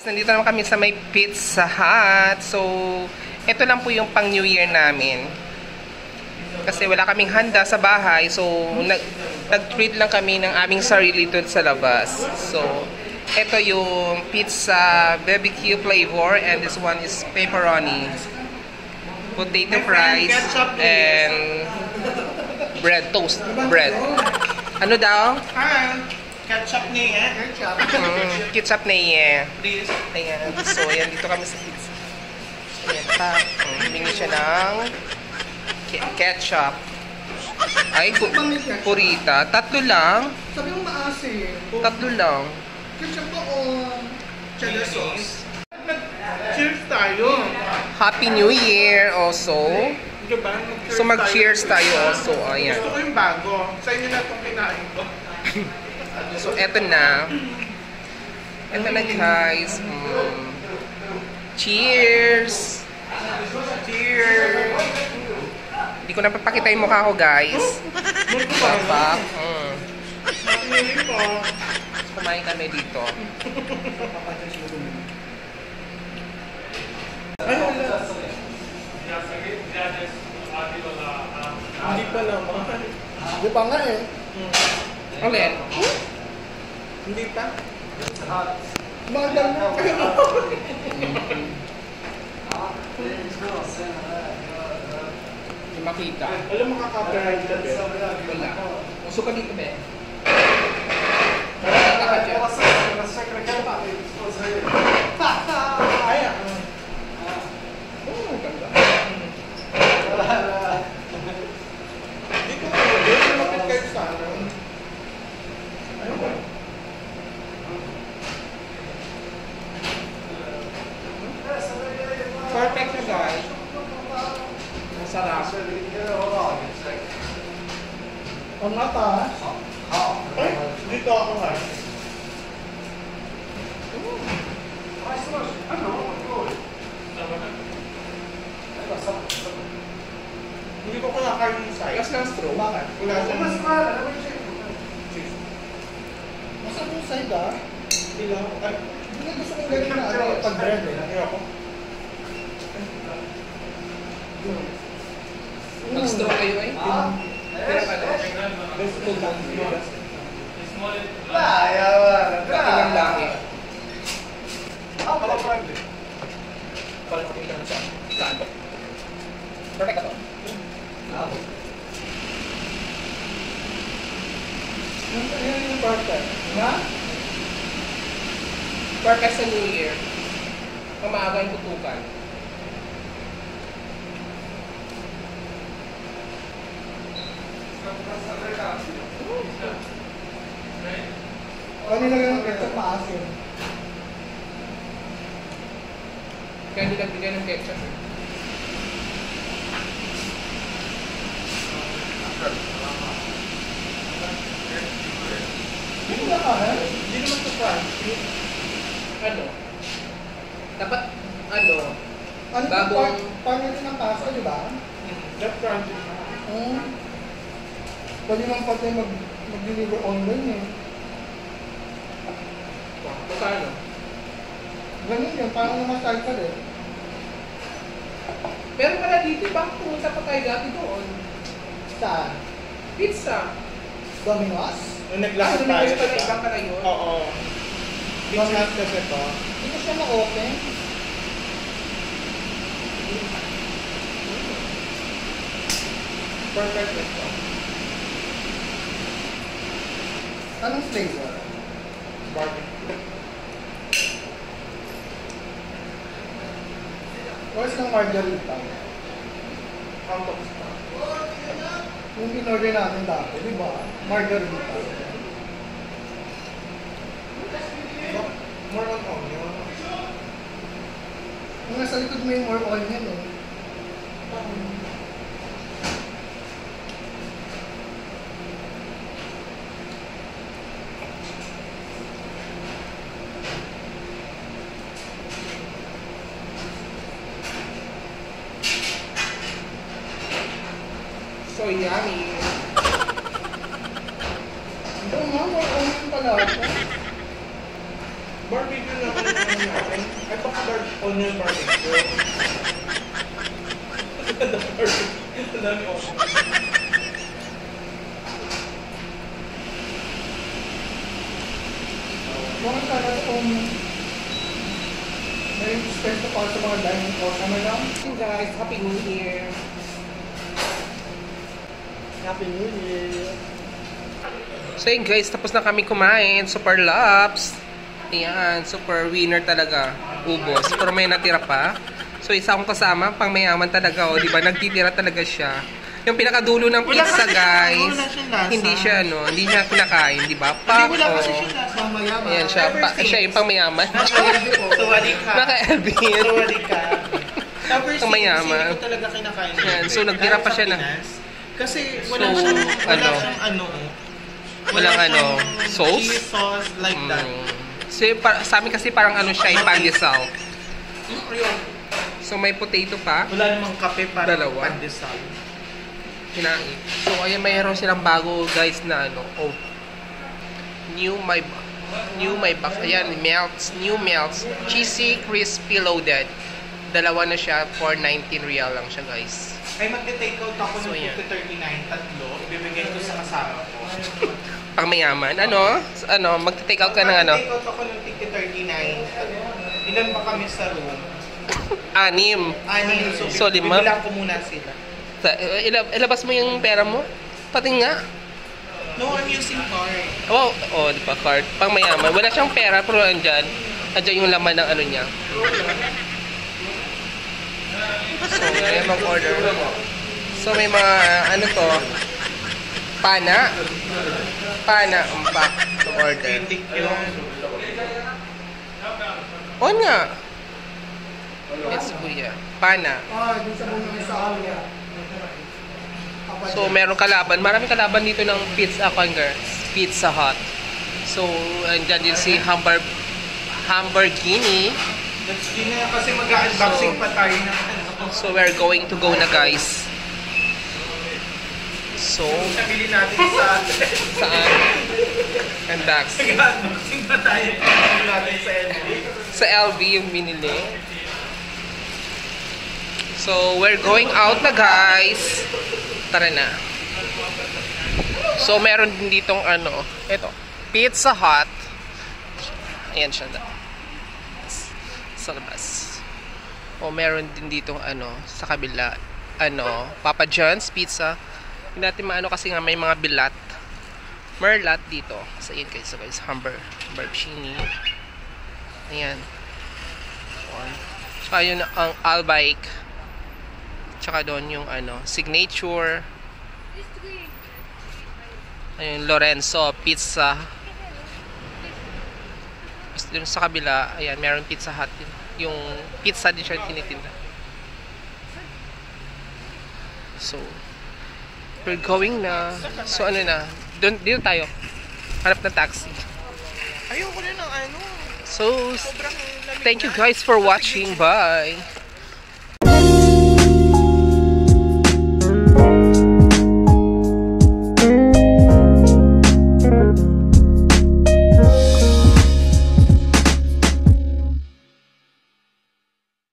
Nandito naman kami sa may Pizza Hut. So, ito lang po yung pang New Year namin. Kasi wala kaming handa sa bahay. So, nag-treat lang kami ng aming sarili doon sa labas. So, ito yung pizza BBQ flavor. And this one is pepperoni. Potato fries. And bread. Toast. Bread. Ano daw? Ketchup niya. Ketchup niya. Please. Ayan. So, ayan. Dito kami sa pizza. Ayan pa. Humingi siya ng ketchup. Ay, purita. Tatlo lang. Sabi mo maasim. Tatlo lang. Ketchup ba o cheddar sauce? Cheers tayo. Happy New Year also. Diba? So, mag-cheers tayo also. Ayan. Gusto ko yung bago. Sa inyo na itong kinain ko. So, eto na. Eto na, guys. Cheers! Cheers! Hindi ko na papakita yung mukha ko, guys. Papak. Napinili ko. Kumain kami dito. Hindi pa naman. Hindi pa nga eh. Alin? Hindi pa? Magal na. Hindi makita. Alam mo makaka-copyright ka ba? Wala. Uso ka dito, be. Makita ka dyan. Kaya. Oh, ganda. Dito ko. Dito lapit kayo sa ano. Perfect na, guys. Masarap. Ang mata. Ay, dito ako nga. Hindi ko kinakain yung size. Gas ng straw. Bakit? Wala siya. Masarap yung side ah. Hindi lang. Hindi na gusto kong ganyan na ano, pag-bread eh. Ayoko. Mag-straw kayo eh. Pero ano? Best food lang. Ilang laki. Pala friend eh. Paano ko ilang siya? Saan? Perfect ka to? Yan yung perfect. Nga? Perfect sa New Year. Pamaga yung tutukan. Ano nilagay ng ketchup maasim? Kaya hindi nagbigay ng ketchup eh. Hindi mo nakain? Hindi naman ito crunchy. Ano? Dapat, ano? Ano Bagong... Paano rin ang pasta, di ba? That's crunchy siya. Pwede lang pati mag-deliver online eh. Magkano? Ganun yun, parang namasal ka rin. Pero pala dito, bakit pumunta pa tayo dati doon? Saan? Pizza. Domino's? Nung Ano naglakad naman tayo, yung pala, diba? iba pala yun? Oo. Domino's kasi to. Hindi ko siya na-open. Perfect ito. Anong flavor? Barbecue. Where's ng margarita? Out of stock. Yung in-order natin dati, di ba? Margarita. More on onion. Yung nasa likod mo yung more onion eh. So yummy. Ito nga, more onion pala ako. Barbecue na ako. I thought large onion barbecue. Ang dami onion. Bakit ka na kung may special pa sa mga dining course naman lang? Hey guys, Happy New Year! Happy New Year! So yun guys, tapos na kami kumain. Super laps. Ayan, super winner talaga. Ubos. Pero may natira pa. So isa akong kasama, pang mayaman talaga. O, diba? Nagtitira talaga siya. Yung pinakadulo ng pizza guys. Hindi siya, no? Hindi niya kinakain, diba? Pak, Hindi, wala kasi siya lasa. Mayaman. Ayan siya. Siya yung pang mayaman. Sawadi ka. Naka-Elvin. Sawadi ka. Tapos Ang mayaman. hindi ko talaga kinakain. Yan, so nagtira pa siya na. Kasi wala So, siyang ano. Walang ano, sauce? Cheese sauce like that. So, sa amin kasi parang ano siya, pandesal. So, may potato pa. Wala namang kape para Dalawa. pandesal. Kinain. So, ayan, mayroon silang bago, guys, na ano. Oh. New my box. Ayan, melts. New melts. Cheesy, crispy, loaded. Dalawa na siya. for 19 real lang siya, guys. Ay, magte-take out ako So, ng yan. 39, tatlo. Ibibigay ko sa kasama ko. Pang mayaman. Ano? Magte-take out ka ng ano? Mag-take out ako ng 39, tatlo. Ilan ba kami sa room? 6. So, 5. bibilang ko muna sila. Ilabas mo yung pera mo? Pati nga. No, I'm using card. Oh, di ba, card? Pang mayaman. Wala siyang pera, pero andyan yung laman ng ano niya. So, ayan mag-order. So, may mga, ano to, pana, umpak, order. Tindik yun. On nga. Yes, kuya. Pana. Dun sa muna sa amin. So, meron kalaban. Maraming kalaban dito ng Pizza Pizza Hut. So, andyan din si Hamburgini. That's yun na kasi mag-unboxing pa tayo ng ano. So, we're going to go na, guys. So, Nabili natin sa... saan? Unbox. Mag-unboxing pa tayo natin sa LV. Sa LV yung binili. So, we're going out na, guys. Tara na. So, meron din ditong ano, ito, Pizza Hut. Ayan siya na. Sa labas. O, meron din ditong ano, sa kabila, ano, Papa John's Pizza. Hindi natin maano kasi nga may mga bilat. Merlat dito. So, ayan guys. So, guys, Hamburgini. Ayan. Tsaka yun ang Albike. Tsaka doon yung ano, Signature. Ayun, Lorenzo Pizza. Tapos dun sa kabila, ayan, meron Pizza Hut din. Yung pizza din siya tinitinda. So, we're going na. So, ano na. Dito tayo. Hanap ng taxi. Ayoko na ng ano. So, Sobrang lamig thank you na. guys for watching. Bye!